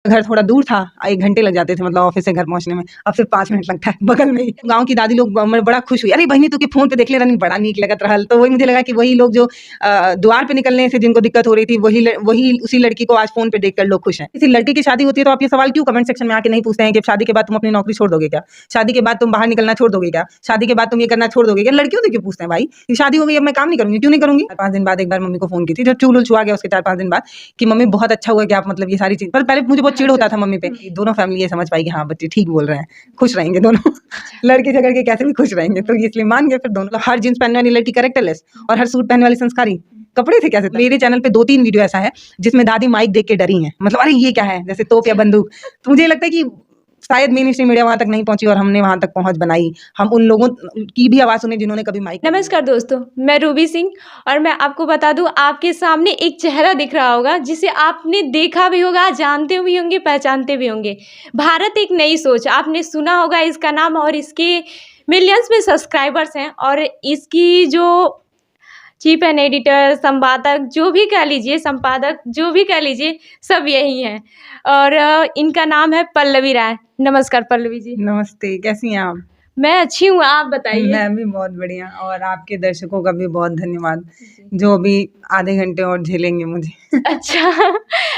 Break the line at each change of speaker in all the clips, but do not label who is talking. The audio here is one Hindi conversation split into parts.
घर थोड़ा दूर था, 1 घंटे लग जाते थे मतलब ऑफिस से घर पहुंचने में। अब सिर्फ 5 मिनट लगता है, बगल में ही। गाँव की दादी लोग बड़ा खुश हुई, अरे बहिनी तू के फोन पे देख ले रही, बड़ा नीक लगत रहल। तो वही मुझे लगा कि वही लोग जो द्वार पे निकलने से जिनको दिक्कत हो रही थी, वही उसी लड़की को आज फोन पे देखकर लोग खुश हैं। किसी लड़की की शादी होती है तो आप ये सवाल क्यों कमेंट सेक्शन में आके नहीं पूछते हैं कि शादी के बाद तुम अपनी नौकरी छोड़ दोगे क्या, शादी के बाद तुम बाहर निकलना छोड़ दोगे क्या, शादी के बाद तुम ये करना छोड़ दोगे क्या? लड़कियों से क्यों पूछते हैं भाई कि शादी हो गई अब मैं काम नहीं करूंगी, क्यों नहीं करूंगी? 5 दिन बाद एक बार मम्मी को फोन की थी, जब चूल छुआ गया उसके 4-5 दिन बाद कि मम्मी बहुत अच्छा हुआ कि आप मतलब ये सारी चीज, पर पहले मुझे बहुत चिढ़ होता था मम्मी पे। दोनों फैमिली ये समझ पाई कि हाँ बच्चे ठीक बोल रहे हैं, खुश रहेंगे दोनों। लड़के झगड़ के कैसे भी खुश रहेंगे, तो इसलिए मान गए फिर दोनों। हर जींस पहनने वाली लड़की कैरेक्टरलेस और हर सूट पहनने वाली संस्कारी, कपड़े थे कैसे? मेरे चैनल पे 2-3 वीडियो ऐसा है जिसमें दादी माइक देख के डरी हैं, मतलब अरे ये क्या है, जैसे तोप या बंदूक। तो मुझे लगता है कि शायद मेन स्ट्रीम मीडिया वहां तक नहीं पहुंची और हमने वहां तक पहुंच बनाई। हम उन लोगों की भी आवाज सुने जिन्होंने कभी माइक।
नमस्कार दोस्तों, मैं रूबी सिंह और मैं आपको बता दूं, आपके सामने एक चेहरा दिख रहा होगा जिसे आपने देखा भी होगा, जानते भी होंगे, पहचानते भी होंगे। भारत एक नई सोच, आपने सुना होगा इसका नाम और इसके मिलियंस में सब्सक्राइबर्स हैं और इसकी जो चीफ एंड एडिटर, संपादक जो भी कह लीजिए, संपादक जो भी कह लीजिए, सब यही हैं और इनका नाम है पल्लवी राय। नमस्कार पल्लवी जी।
नमस्ते, कैसी हैं आप?
मैं अच्छी हूँ, आप बताइए।
मैं भी बहुत बढ़िया, और आपके दर्शकों का भी बहुत धन्यवाद जो अभी आधे घंटे और झेलेंगे मुझे।
अच्छा,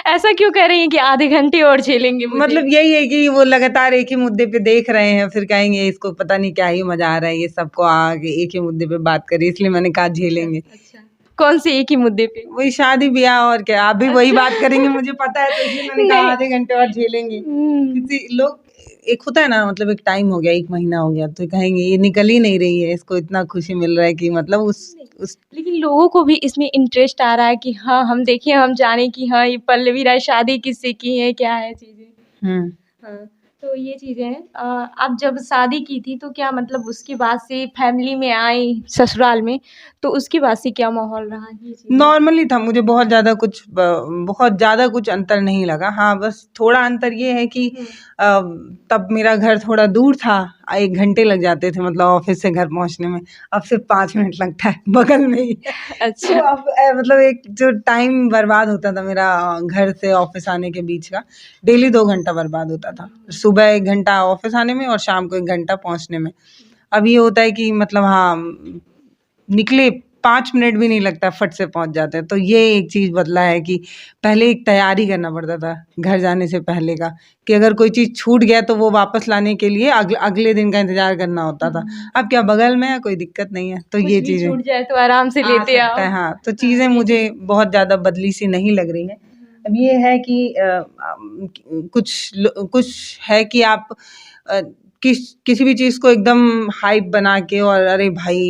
ऐसा क्यों कह रही हैं कि आधे घंटे और झेलेंगे मुझे?
मतलब यही है कि वो लगातार एक ही मुद्दे पे देख रहे हैं, फिर कहेंगे इसको पता नहीं क्या ही मजा आ रहा है, ये सबको आगे एक ही मुद्दे पे बात करिए, इसलिए मैंने कहा झेलेंगे।
अच्छा, कौन से एक ही मुद्दे पे?
वही शादी ब्याह, और क्या आप भी वही बात करेंगे मुझे पता है, तो इसलिए मैंने कहा
नहीं।
आधे घंटे और झेलेंगे। किसी लोग एक होता है ना, मतलब एक टाइम हो गया, 1 महीना हो गया, तो कहेंगे ये निकल ही नहीं रही है, इसको इतना खुशी मिल रहा है कि मतलब उस
लेकिन लोगों को भी इसमें इंटरेस्ट आ रहा है कि हाँ हम देखें, हम जाने कि हाँ ये पल्लवी राय शादी किससे की है, क्या है चीजें। हाँ, तो ये चीजें हैं। आप जब शादी की थी तो क्या मतलब उसके बाद से फैमिली में आई ससुराल में, तो उसके बाद से क्या माहौल रहा? ये चीजें
नॉर्मली था, मुझे बहुत ज़्यादा कुछ अंतर नहीं लगा। हाँ, बस थोड़ा अंतर ये है कि तब मेरा घर थोड़ा दूर था, 1 घंटे लग जाते थे मतलब ऑफिस से घर पहुंचने में। अब सिर्फ 5 मिनट लगता है, बगल में ही।
अच्छा।
तो अब मतलब एक जो टाइम बर्बाद होता था मेरा घर से ऑफिस आने के बीच का, डेली 2 घंटा बर्बाद होता था। सुबह 1 घंटा ऑफिस आने में और शाम को 1 घंटा पहुंचने में। अब ये होता है कि मतलब हाँ, निकले 5 मिनट भी नहीं लगता, फट से पहुंच जाते हैं। तो ये एक चीज़ बदला है कि पहले एक तैयारी करना पड़ता था घर जाने से पहले का, कि अगर कोई चीज़ छूट गया तो वो वापस लाने के लिए अगले दिन का इंतजार करना होता था। अब क्या बगल में है, कोई दिक्कत नहीं है, तो ये चीज़ें
छूट जाए तो आराम से लेते
आ
आओ।
सकता है। हाँ, तो चीज़ें मुझे बहुत ज़्यादा बदली सी नहीं लग रही हैं। अब ये है कि कुछ है कि आप किसी भी चीज़ को एकदम हाइप बना के और अरे भाई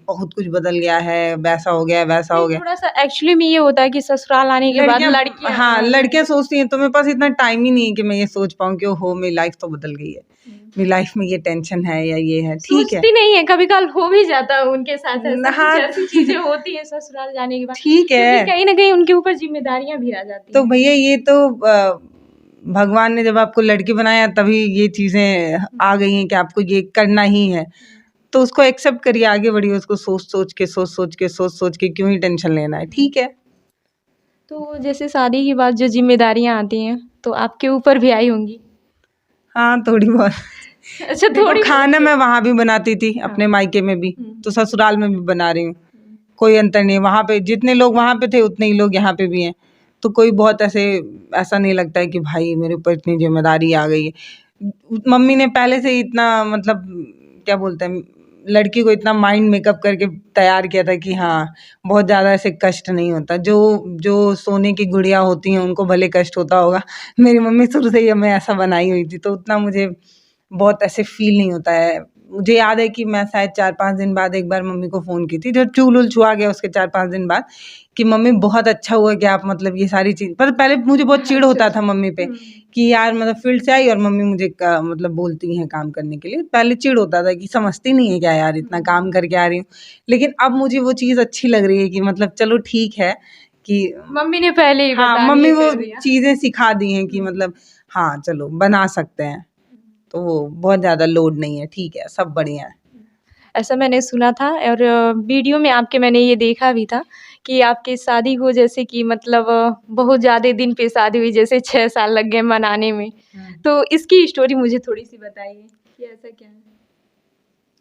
बहुत कुछ बदल गया है, वैसा हो गया, वैसा हो गया।
थोड़ा-सा एक्चुअली में ये होता है कि ससुराल आने के बाद लड़कियाँ
हाँ, लड़कियाँ सोचती हैं, तो मेरे पास इतना टाइम ही नहीं है कि मैं ये सोच पाऊँ कि ओहो मेरी लाइफ तो बदल गई है, मेरी लाइफ में ये टेंशन है या ये है। ठीक है,
सोचती नहीं है, कभी-कभार हो भी जाता है उनके साथ ऐसा,
हाँ,
कुछ ऐसी चीज़ें होती हैं ससुराल जाने के बाद।
ठीक है।
क्योंकि कहीं न कहीं उनके ऊपर ज़िम्मेदारियाँ भी आ जाती
तो
हैं।
भैया ये तो भगवान ने जब आपको लड़की बनाया तभी ये चीज़ें आ गई हैं कि आपको ये करना ही है। तो उसको एक्सेप्ट करिए, आगे बढ़िए, उसको सोच के क्यों ही टेंशन लेना है, ठीक है।
तो जैसे शादी के बाद जो ज़िम्मेदारियाँ आती हैं, तो आपके ऊपर भी आई होंगी?
हाँ, थोड़ी बहुत।
अच्छा,
देखो,
थोड़ी
खाना मैं वहाँ भी बनाती थी अपने मायके में भी, तो ससुराल में भी बना रही हूँ, कोई अंतर नहीं है। वहाँ पे जितने लोग वहाँ पे थे उतने ही लोग यहाँ पे भी हैं, तो कोई बहुत ऐसा नहीं लगता है कि भाई मेरे ऊपर इतनी जिम्मेदारी आ गई है। मम्मी ने पहले से ही इतना मतलब क्या बोलते हैं, लड़की को इतना माइंड मेकअप करके तैयार किया था कि हाँ बहुत ज़्यादा ऐसे कष्ट नहीं होता। जो सोने की गुड़िया होती हैं उनको भले कष्ट होता होगा, मेरी मम्मी शुरू से ही हमें ऐसा बनाई हुई थी, तो उतना मुझे बहुत ऐसे फील नहीं होता है। मुझे याद है कि मैं शायद 4-5 दिन बाद एक बार मम्मी को फ़ोन की थी, जब चूल छुआ गया उसके 4-5 दिन बाद, कि मम्मी बहुत अच्छा हुआ कि आप मतलब ये सारी चीज़, पर पहले मुझे बहुत चिढ़ होता था मम्मी पे कि यार मतलब फील्ड से आई और मम्मी मुझे मतलब बोलती हैं काम करने के लिए। पहले चिढ़ होता था कि समझती नहीं है क्या यार, इतना काम करके आ रही हूँ। लेकिन अब मुझे वो चीज़ अच्छी लग रही है कि मतलब चलो ठीक है कि
मम्मी ने पहले ही
हाँ,
बता
मम्मी
दिया,
वो
कर दिया।
चीज़ें सिखा दी हैं कि मतलब हाँ, चलो बना सकते हैं। तो वो बहुत ज़्यादा लोड नहीं है, ठीक है, सब बढ़िया है।
ऐसा मैंने सुना था और वीडियो में आपके मैंने ये देखा भी था कि आपकी शादी को जैसे कि मतलब बहुत ज़्यादा दिन पे शादी हुई, जैसे 6 साल लग गए मनाने में। तो इसकी स्टोरी मुझे थोड़ी-सी बताइए कि ऐसा क्या है?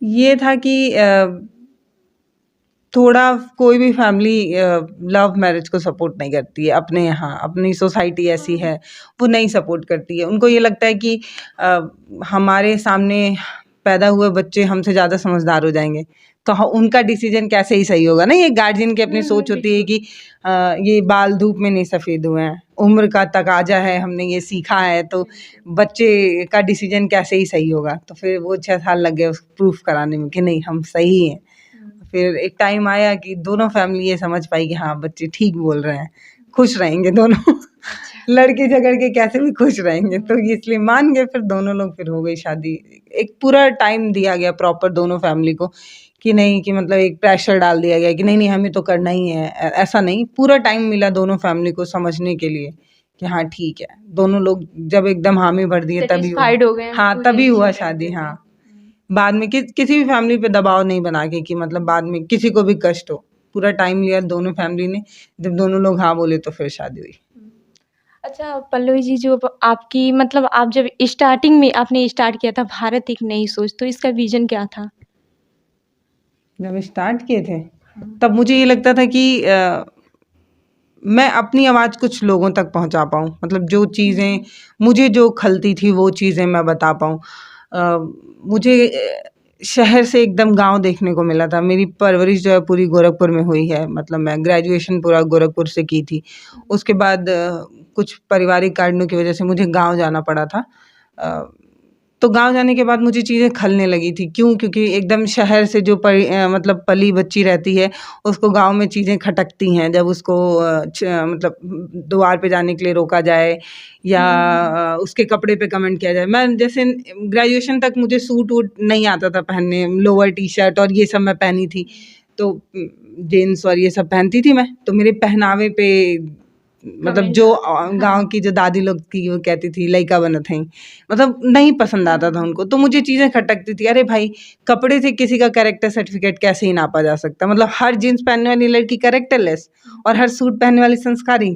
ये था कि थोड़ा कोई भी फैमिली लव मैरिज को सपोर्ट नहीं करती है अपने यहाँ, अपनी सोसाइटी ऐसी है, वो नहीं सपोर्ट करती है। उनको ये लगता है कि हमारे सामने पैदा हुए बच्चे हमसे ज़्यादा समझदार हो जाएंगे, तो उनका डिसीजन कैसे ही सही होगा ना। ये गार्जियन की अपनी सोच होती है कि ये बाल धूप में नहीं सफ़ेद हुए हैं, उम्र का तकाजा है, हमने ये सीखा है, तो बच्चे का डिसीजन कैसे ही सही होगा। तो फिर वो 6 साल लग गए उसको प्रूफ कराने में कि नहीं हम सही हैं। फिर एक टाइम आया कि दोनों फैमिली ये समझ पाई कि हाँ बच्चे ठीक बोल रहे हैं, खुश रहेंगे दोनों लड़के झगड़ के कैसे भी खुश रहेंगे, तो इसलिए मान गए। फिर दोनों लोग, फिर हो गई शादी। एक पूरा टाइम दिया गया प्रॉपर दोनों फैमिली को कि नहीं, कि मतलब एक प्रेशर डाल दिया गया कि नहीं नहीं हमें तो करना ही है, ऐसा नहीं। पूरा टाइम मिला दोनों फैमिली को समझने के लिए कि हाँ ठीक है। दोनों लोग जब एकदम हामी भर दिए तभी
Satisfied हो गए हैं
हाँ
पूरी
तभी हुआ
अच्छी
शादी।
तरीके से।
हाँ, बाद में किसी भी फैमिली पे दबाव नहीं बना के कि मतलब बाद में किसी को भी कष्ट हो। पूरा टाइम लिया दोनों फैमिली ने, जब दोनों लोग हाँ बोले तो फिर शादी हुई।
अच्छा पल्लवी जी, जो आपकी मतलब आप जब स्टार्टिंग में आपने स्टार्ट किया था भारत एक नई सोच, तो इसका विजन क्या था?
जब स्टार्ट किए थे तब मुझे ये लगता था कि मैं अपनी आवाज़ कुछ लोगों तक पहुंचा पाऊँ, मतलब जो चीज़ें मुझे जो खलती थी वो चीज़ें मैं बता पाऊँ। मुझे शहर से एकदम गांव देखने को मिला था। मेरी परवरिश जो है पूरी गोरखपुर में हुई है, मतलब मैं ग्रेजुएशन पूरा गोरखपुर से की थी। उसके बाद कुछ पारिवारिक कारणों की वजह से मुझे गांव जाना पड़ा था। तो गांव जाने के बाद मुझे चीज़ें खलने लगी थी। क्यों? क्योंकि एकदम शहर से जो मतलब पली बच्ची रहती है, उसको गांव में चीज़ें खटकती हैं। जब उसको मतलब द्वार पे जाने के लिए रोका जाए या उसके कपड़े पे कमेंट किया जाए। मैं जैसे ग्रेजुएशन तक मुझे सूट वूट नहीं आता था पहनने, लोअर टी शर्ट और ये सब मैं पहनी थी, तो जीन्स और ये सब पहनती थी मैं। तो मेरे पहनावे पे मतलब जो गांव की जो दादी लोग थी वो कहती थी लइका बनत है, मतलब नहीं पसंद आता था उनको। तो मुझे चीज़ें खटकती थी, अरे भाई कपड़े से किसी का कैरेक्टर सर्टिफिकेट कैसे ही नापा जा सकता। मतलब हर जीन्स पहनने वाली लड़की कैरेक्टरलेस और हर सूट पहनने वाली संस्कारी,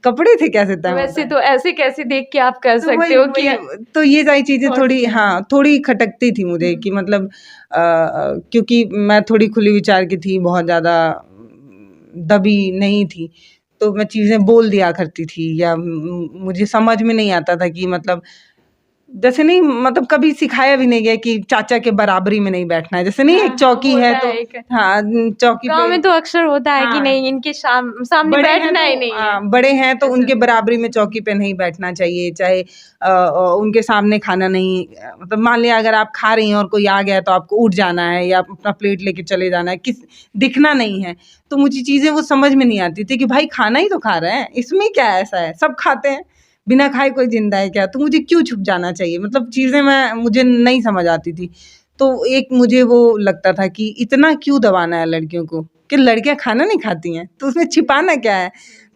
कपड़े थे कैसे तय
वैसे
होता
तो ऐसे कैसे देख के आप कर
तो
सकते
वही
हो कि
तो ये सारी चीज़ें
थॉट्स
थोड़ी
क्या हैं?
हाँ थोड़ी खटकती थी मुझे कि मतलब क्योंकि मैं थोड़ी खुली विचार की थी, बहुत ज़्यादा दबी नहीं थी, तो मैं चीज़ें बोल दिया करती थी। या मुझे समझ में नहीं आता था कि मतलब जैसे नहीं, मतलब कभी सिखाया भी नहीं गया कि चाचा के बराबरी में नहीं बैठना है। जैसे नहीं एक चौकी है
होता
तो
है एक
हाँ चौकी
गाँव
पे
में तो अक्सर होता है कि
हाँ
नहीं इनके सामने
बड़े हैं
बैठना ही
तो
नहीं है।
बड़े हैं तो
ऐसा
उनके बराबरी में चौकी पे नहीं बैठना चाहिए। चाहे उनके सामने खाना नहीं, मतलब मान लिया अगर आप खा रही हैं और कोई आ गया तो आपको उठ जाना है या अपना प्लेट लेके चले जाना है, दिखना नहीं है। तो मुझे चीज़ें वो समझ में नहीं आती थी कि भाई खाना ही तो खा रहे हैं, इसमें क्या ऐसा है, सब खाते हैं, बिना खाए कोई जिंदा है क्या, तो मुझे क्यों छुप जाना चाहिए। मतलब चीज़ें मुझे नहीं समझ आती थी। तो एक मुझे वो लगता था कि इतना क्यों दबाना है लड़कियों को, कि लड़कियां खाना नहीं खाती हैं तो उसमें छिपाना क्या है।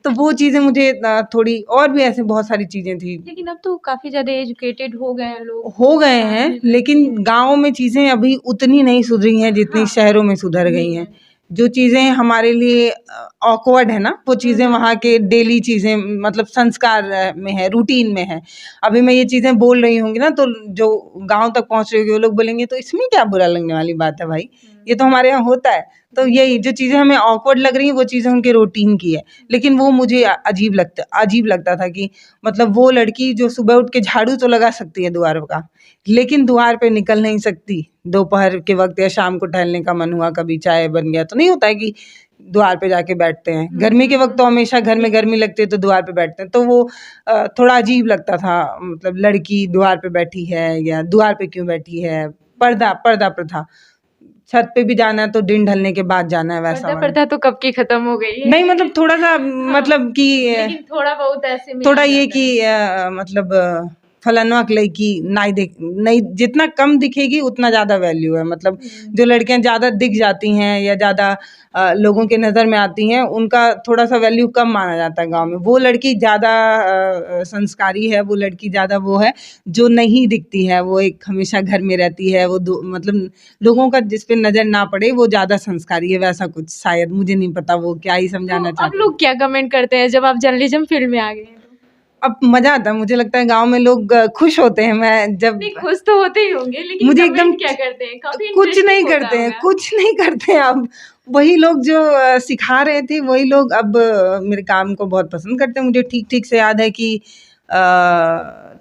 तो वो चीज़ें मुझे थोड़ी, और भी ऐसे बहुत सारी चीज़ें थी।
लेकिन अब तो काफ़ी ज़्यादा एजुकेटेड हो गए हैं लोग।
हो गए हैं, लेकिन गाँव में चीज़ें अभी उतनी नहीं सुधरी हैं जितनी शहरों में सुधर गई हैं। जो चीज़ें हमारे लिए ऑकवर्ड है ना, वो चीज़ें वहाँ के डेली चीज़ें मतलब संस्कार में है, रूटीन में है। अभी मैं ये चीज़ें बोल रही होंगी ना, तो जो गाँव तक पहुँच रही होगी वो लोग बोलेंगे तो इसमें क्या बुरा लगने वाली बात है भाई, ये तो हमारे यहाँ होता है। तो यही जो चीज़ें हमें ऑकवर्ड लग रही हैं वो चीज़ें उनके रूटीन की है। लेकिन वो मुझे अजीब लगता था कि मतलब वो लड़की जो सुबह उठ के झाड़ू तो लगा सकती है द्वार का, लेकिन द्वार पे निकल नहीं सकती। दोपहर के वक्त या शाम को टहलने का मन हुआ, कभी चाय बन गया, तो नहीं होता है कि द्वार पे जाके बैठते हैं। गर्मी के वक्त तो हमेशा घर में गर्मी लगती है तो द्वार पे बैठते हैं। तो वो थोड़ा अजीब लगता था, मतलब लड़की द्वार पे बैठी है या द्वार पे क्यों बैठी है। पर्दा प्रथा, छत पे भी जाना है तो दिन ढलने के बाद जाना है, वैसा
पर्दा
वाला।
प्रथा तो कब की खत्म हो गई है।
नहीं मतलब थोड़ा सा मतलब कि
लेकिन थोड़ा बहुत ऐसे में
थोड़ा
आ
ये
जाता
कि
है।
मतलब फलानवा के लड़की नहीं, जितना कम दिखेगी उतना ज़्यादा वैल्यू है। मतलब जो लड़कियां ज़्यादा दिख जाती हैं या ज़्यादा लोगों के नज़र में आती हैं, उनका थोड़ा सा वैल्यू कम माना जाता है गांव में। वो लड़की ज़्यादा संस्कारी है, वो लड़की ज़्यादा वो है जो नहीं दिखती है, वो एक हमेशा घर में रहती है, वो मतलब लोगों का जिस पे नज़र ना पड़े वो ज़्यादा संस्कारी है, वैसा कुछ शायद, मुझे नहीं पता वो क्या ही समझाना
तो अब
चाहते।
लोग क्या कमेंट करते हैं जब आप जर्नलिज्म फील्ड में आ गए हैं?
अब मजा आता है, मुझे लगता है गांव में लोग खुश होते हैं। मैं जब
नहीं, खुश तो होते ही होंगे, लेकिन
मुझे
कमेंट
एकदम
क्या करते हैं? काफी
कुछ
इंटरेस्टिंग
नहीं
होता
करते हैं,
होगा।
कुछ नहीं करते हैं। अब वही लोग जो सिखा रहे थे वही लोग अब मेरे काम को बहुत पसंद करते हैं। मुझे ठीक से याद है कि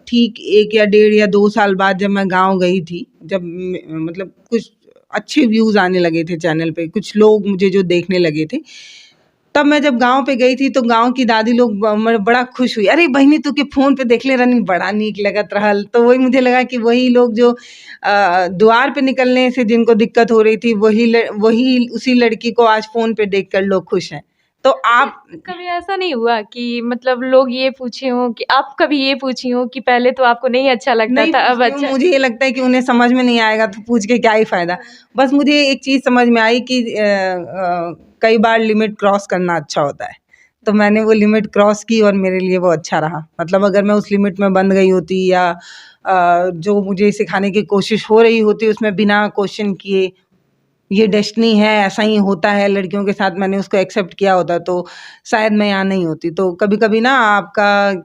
ठीक 1 या 1.5 या 2 साल बाद जब मैं गांव गई थी, जब मतलब कुछ अच्छे व्यूज आने लगे थे चैनल पे, कुछ लोग मुझे जो देखने लगे थे, तब मैं जब गांव पे गई थी तो गांव की दादी लोग बड़ा खुश हुई, अरे बहनी तू के फोन पे देख ले रनी, बड़ा नीक लगत रहल। तो वही मुझे लगा कि वही लोग जो द्वार पे निकलने से जिनको दिक्कत हो रही थी, वही उसी लड़की को आज फोन पे देखकर लोग खुश हैं। तो आप
कभी ऐसा नहीं हुआ कि मतलब लोग ये पूछे हो कि आप कभी ये पूछी हो कि पहले तो आपको नहीं अच्छा लगता
नहीं
था, अब
पूछती हूँ,
अच्छा?
मुझे ये लगता है कि उन्हें समझ में नहीं आएगा तो पूछ के क्या ही फायदा। बस मुझे एक चीज समझ में आई कि कई बार लिमिट क्रॉस करना अच्छा होता है, तो मैंने वो लिमिट क्रॉस की और मेरे लिए वो अच्छा रहा। मतलब अगर मैं उस लिमिट में बंध गई होती या जो मुझे सिखाने की कोशिश हो रही होती उसमें बिना क्वेश्चन किए, ये डेस्टिनी है, ऐसा ही होता है लड़कियों के साथ, मैंने उसको एक्सेप्ट किया होता तो शायद मैं यहाँ नहीं होती। तो कभी कभी ना आपका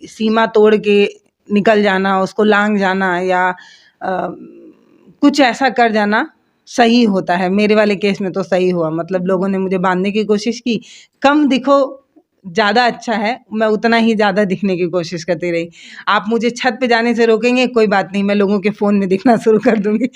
सीमा तोड़ के निकल जाना, उसको लांघ जाना या कुछ ऐसा कर जाना सही होता है। मेरे वाले केस में तो सही हुआ। मतलब लोगों ने मुझे बांधने की कोशिश की, कम दिखो ज़्यादा अच्छा है, मैं उतना ही ज़्यादा दिखने की कोशिश करती रही। आप मुझे छत पे जाने से रोकेंगे, कोई बात नहीं, मैं लोगों के फ़ोन में दिखना शुरू कर दूंगी।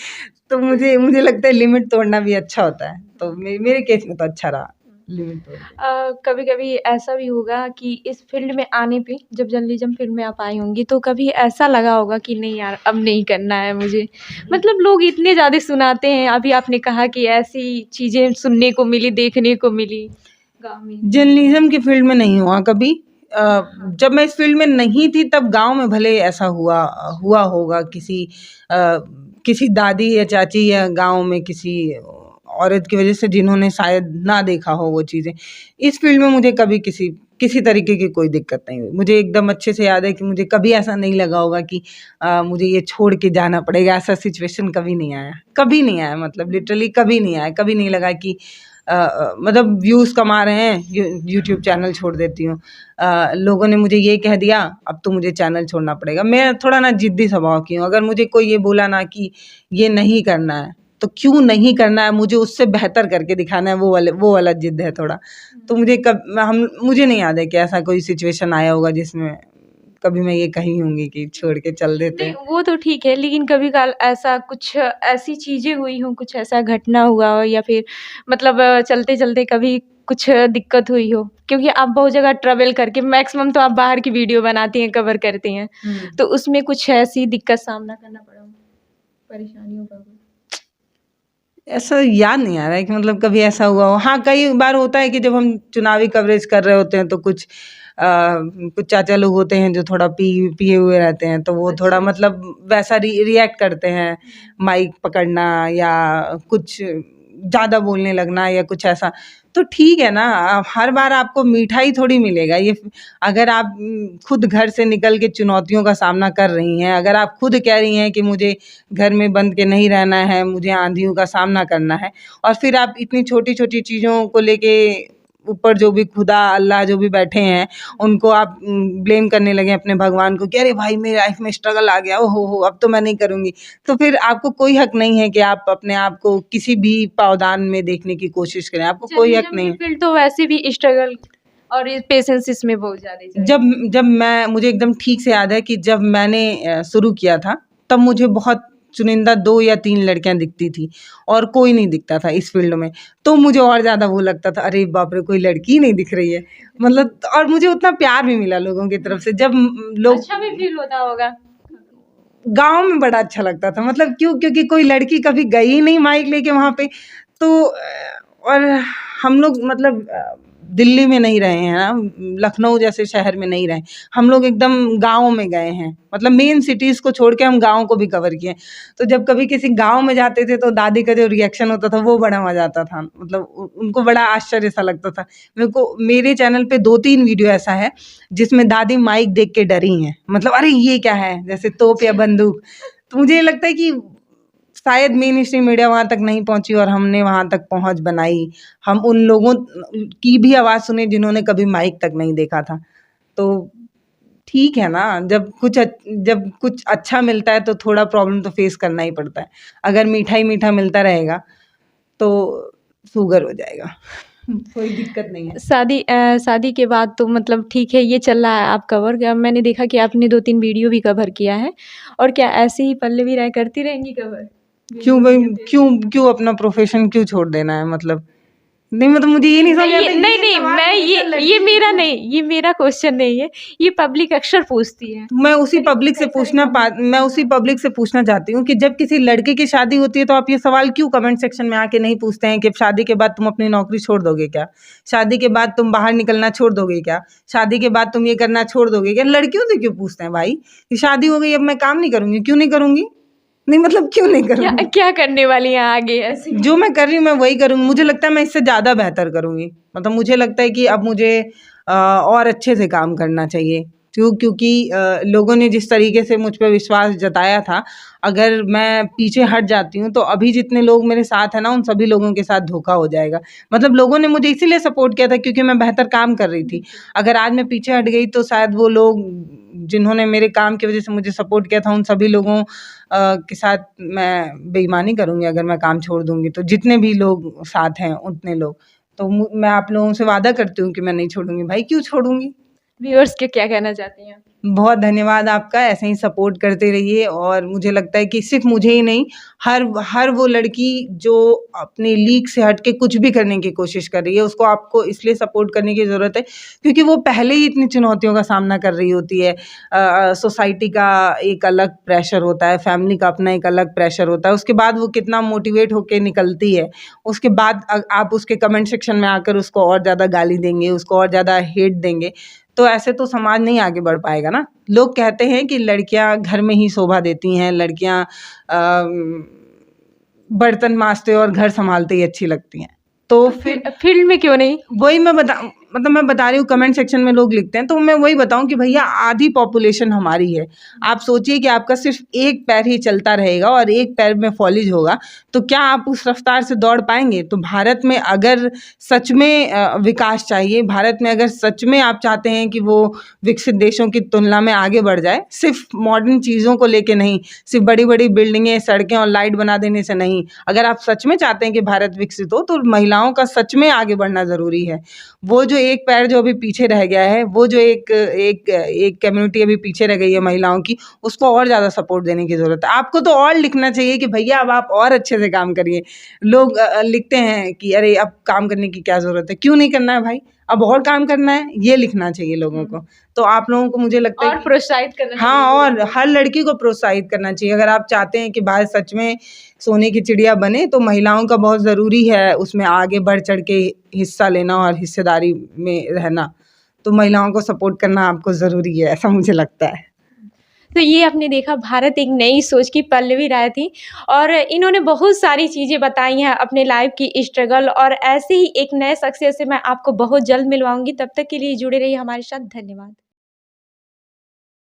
तो मुझे लगता है लिमिट तोड़ना भी अच्छा होता है। तो मेरे केस में तो अच्छा रहा लिमिट तोड़ के।
कभी कभी ऐसा भी होगा कि इस फील्ड में आने पे, जब जर्नलिज्म फील्ड में आप आई होंगी, तो कभी ऐसा लगा होगा कि नहीं यार अब नहीं करना है मुझे? मतलब लोग इतने ज़्यादा सुनाते हैं, अभी आपने कहा कि ऐसी चीज़ें सुनने को मिली, देखने को मिली गाँव में।
जर्नलिज्म की फील्ड में नहीं हुआ कभी। जब मैं इस फील्ड में नहीं थी तब गांव में भले ऐसा हुआ होगा, किसी दादी या चाची या गांव में किसी औरत की वजह से जिन्होंने शायद ना देखा हो वो चीज़ें। इस फील्ड में मुझे कभी किसी तरीके की कोई दिक्कत नहीं हुई। मुझे एकदम अच्छे से याद है कि मुझे कभी ऐसा नहीं लगा होगा कि मुझे ये छोड़ के जाना पड़ेगा, ऐसा सिचुएशन कभी नहीं आया। मतलब लिटरली कभी नहीं आया। कभी नहीं लगा कि मतलब व्यूज़ कमा रहे हैं, यूट्यूब चैनल छोड़ देती हूँ। लोगों ने मुझे ये कह दिया अब तो मुझे चैनल छोड़ना पड़ेगा। मैं थोड़ा ना जिद्दी स्वभाव की हूँ। अगर मुझे कोई ये बोला ना कि ये नहीं करना है तो क्यों नहीं करना है, मुझे उससे बेहतर करके दिखाना है, वो वाला जिद है थोड़ा। तो मुझे नहीं याद है कि ऐसा कोई सिचुएशन आया होगा जिसमें कभी मैं ये कही होंगी कि छोड़ के चल देते
नहीं,
हैं।
वो तो ठीक है, लेकिन कभी काल ऐसा कुछ ऐसी चीज़ें हुई हों, कुछ ऐसा घटना हुआ हो, या फिर मतलब चलते-चलते कभी कुछ दिक्कत हुई हो? क्योंकि आप बहुत जगह ट्रैवल करके, मैक्सिमम तो आप बाहर की वीडियो बनाती हैं, कवर करती हैं, तो उसमें कुछ ऐसी दिक्कत सामना करना पड़ा हो, परेशानियों का?
ऐसा याद नहीं आ रहा है कि मतलब कभी ऐसा हुआ हो। हाँ, कई बार होता है कि जब हम चुनावी कवरेज कर रहे होते हैं तो कुछ चाचा लोग होते हैं जो थोड़ा पिए हुए रहते हैं, तो वो थोड़ा मतलब वैसा रिएक्ट करते हैं, माइक पकड़ना या कुछ ज़्यादा बोलने लगना या कुछ ऐसा। तो ठीक है ना, हर बार आपको मीठा ही थोड़ी मिलेगा। ये अगर आप खुद घर से निकल के चुनौतियों का सामना कर रही हैं, अगर आप खुद कह रही हैं कि मुझे घर में बंद के नहीं रहना है, मुझे आंधियों का सामना करना है, और फिर आप इतनी छोटी-छोटी चीज़ों को लेके ऊपर जो भी खुदा अल्लाह जो भी बैठे हैं उनको आप ब्लेम करने लगे अपने भगवान को कि अरे भाई मेरी लाइफ में स्ट्रगल आ गया, ओहो हो अब तो मैं नहीं करूँगी। तो फिर आपको कोई हक नहीं है कि आप अपने आप को किसी भी पावदान में देखने की कोशिश करें, आपको कोई हक नहीं है।
फील्ड तो वैसे भी स्ट्रगल और पेशेंस इसमें बहुत ज़्यादा चाहिए।
जब मुझे एकदम ठीक से याद है कि जब मैंने शुरू किया था तब मुझे बहुत चुनिंदा 2 या 3 लड़कियां दिखती थी और कोई नहीं दिखता था इस फील्ड में। तो मुझे और ज़्यादा वो लगता था, अरे बाप रे कोई लड़की नहीं दिख रही है। मतलब और मुझे उतना प्यार भी मिला लोगों की तरफ से। जब लोग
अच्छा भी फील होता होगा।
गाँव में बड़ा अच्छा लगता था। मतलब क्योंकि कोई लड़की कभी गई नहीं माइक लेके वहाँ पे। तो और हम लोग मतलब दिल्ली में नहीं रहे हैं ना, लखनऊ जैसे शहर में नहीं रहे, हम लोग एकदम गाँव में गए हैं, मतलब मेन सिटीज़ को छोड़ के हम गाँव को भी कवर किए। तो जब कभी किसी गाँव में जाते थे तो दादी का जो रिएक्शन होता था वो बड़ा मज़ा आता था, मतलब उनको बड़ा आश्चर्य सा लगता था। मेरे को मेरे चैनल पे 2-3 वीडियो ऐसा है जिसमें दादी माइक देख के डरी हैं, मतलब अरे ये क्या है, जैसे तोप या बंदूक। तो मुझे ये लगता है कि शायद मेन स्ट्रीम मीडिया वहाँ तक नहीं पहुँची और हमने वहाँ तक पहुँच बनाई। हम उन लोगों की भी आवाज़ सुने जिन्होंने कभी माइक तक नहीं देखा था। तो ठीक है ना, जब कुछ अच्छा मिलता है तो थोड़ा प्रॉब्लम तो फेस करना ही पड़ता है। अगर मीठा ही मीठा मिलता रहेगा तो शुगर हो जाएगा। कोई दिक्कत नहीं है।
शादी के बाद तो मतलब ठीक है, ये चल रहा है आप कवर। मैंने देखा कि आपने 2-3 वीडियो भी कवर किया है, और क्या ऐसे ही पल्लवी राय करती रहेंगी कवर?
क्यों भाई, क्यों अपना प्रोफेशन क्यों छोड़ देना है, मतलब नहीं, मतलब मुझे ये नहीं समझ आता।
ये मेरा क्वेश्चन नहीं है, ये पब्लिक अक्सर पूछती है।
मैं उसी पब्लिक से पूछना चाहती हूँ कि जब किसी लड़के की शादी होती है तो आप ये सवाल क्यों कमेंट सेक्शन में आके नहीं पूछते हैं कि शादी के बाद तुम अपनी नौकरी छोड़ दोगे क्या, शादी के बाद तुम बाहर निकलना छोड़ दोगे क्या, शादी के बाद तुम ये करना छोड़ दोगे क्या। लड़कियों से क्यों पूछते हैं भाई कि शादी हो गई अब मैं काम नहीं करूँगी, क्यों नहीं करूँगी, नहीं मतलब क्यों नहीं करूँगी,
क्या करने वाली हैं आगे ऐसे?
जो मैं कर रही हूँ मैं वही करूँगी। मुझे लगता है मैं इससे ज़्यादा बेहतर करूँगी, मतलब मुझे लगता है कि अब मुझे और अच्छे से काम करना चाहिए, क्योंकि लोगों ने जिस तरीके से मुझ पे विश्वास जताया था, अगर मैं पीछे हट जाती हूँ तो अभी जितने लोग मेरे साथ हैं ना, उन सभी लोगों के साथ धोखा हो जाएगा। मतलब लोगों ने मुझे इसीलिए सपोर्ट किया था क्योंकि मैं बेहतर काम कर रही थी। अगर आज मैं पीछे हट गई तो शायद वो लोग जिन्होंने मेरे काम की वजह से मुझे सपोर्ट किया था, उन सभी लोगों के साथ मैं बेईमानी करूँगी अगर मैं काम छोड़ दूँगी तो। जितने भी लोग साथ हैं उतने लोग, तो मैं आप लोगों से वादा करती हूँ कि मैं नहीं छोड़ूँगी भाई, क्यों छोड़ूँगी।
व्यूअर्स के क्या कहना चाहती हैं?
बहुत धन्यवाद आपका, ऐसे ही सपोर्ट करते रहिए। और मुझे लगता है कि सिर्फ मुझे ही नहीं, हर वो लड़की जो अपने लीग से हट के कुछ भी करने की कोशिश कर रही है, उसको आपको इसलिए सपोर्ट करने की ज़रूरत है क्योंकि वो पहले ही इतनी चुनौतियों का सामना कर रही होती है। सोसाइटी का एक अलग प्रेशर होता है, फैमिली का अपना एक अलग प्रेशर होता है, उसके बाद वो कितना मोटिवेट होके निकलती है, उसके बाद आप उसके कमेंट सेक्शन में आकर उसको और ज़्यादा गाली देंगे, उसको और ज़्यादा हेट देंगे, तो ऐसे तो समाज नहीं आगे बढ़ पाएगा ना। लोग कहते हैं कि लड़कियां घर में ही शोभा देती हैं, लड़कियां बर्तन मांजते और घर संभालते ही अच्छी लगती हैं, तो फिर
फील्ड में क्यों नहीं?
वही मैं बता रही हूँ, कमेंट सेक्शन में लोग लिखते हैं तो मैं वही बताऊँ कि भैया आधी पॉपुलेशन हमारी है। आप सोचिए कि आपका सिर्फ एक पैर ही चलता रहेगा और एक पैर में फॉलिज होगा, तो क्या आप उस रफ्तार से दौड़ पाएंगे? तो भारत में अगर सच में विकास चाहिए, भारत में अगर सच में आप चाहते हैं कि वो विकसित देशों की तुलना में आगे बढ़ जाए, सिर्फ मॉडर्न चीज़ों को लेके नहीं, सिर्फ बड़ी बड़ी बिल्डिंगें, सड़कें और लाइट बना देने से नहीं, अगर आप सच में चाहते हैं कि भारत विकसित हो तो महिलाओं का सच में आगे बढ़ना ज़रूरी है। वो जो एक पैर जो अभी पीछे रह गया है, वो जो एक कम्युनिटी अभी पीछे रह गई है महिलाओं की, उसको और ज़्यादा सपोर्ट देने की ज़रूरत है। आपको तो और लिखना चाहिए कि भैया अब आप और अच्छे से काम करिए। लोग लिखते हैं कि अरे अब काम करने की क्या ज़रूरत है, क्यों नहीं करना है भाई, अब और काम करना है, ये लिखना चाहिए लोगों को। तो आप लोगों को मुझे लगता है
और प्रोत्साहित करना चाहिए।
हाँ, और हर लड़की को प्रोत्साहित करना चाहिए। अगर आप चाहते हैं कि भारत सच में सोने की चिड़िया बने तो महिलाओं का बहुत ज़रूरी है उसमें आगे बढ़ चढ़ के हिस्सा लेना और हिस्सेदारी में रहना। तो महिलाओं को सपोर्ट करना आपको ज़रूरी है, ऐसा मुझे लगता है।
तो ये आपने देखा, भारत एक नई सोच की पल्लवी राय थी, और इन्होंने बहुत सारी चीज़ें बताई हैं अपने लाइफ की स्ट्रगल, और ऐसे ही एक नए शख्सियत से मैं आपको बहुत जल्द मिलवाऊंगी। तब तक के लिए जुड़े रहिए हमारे साथ। धन्यवाद।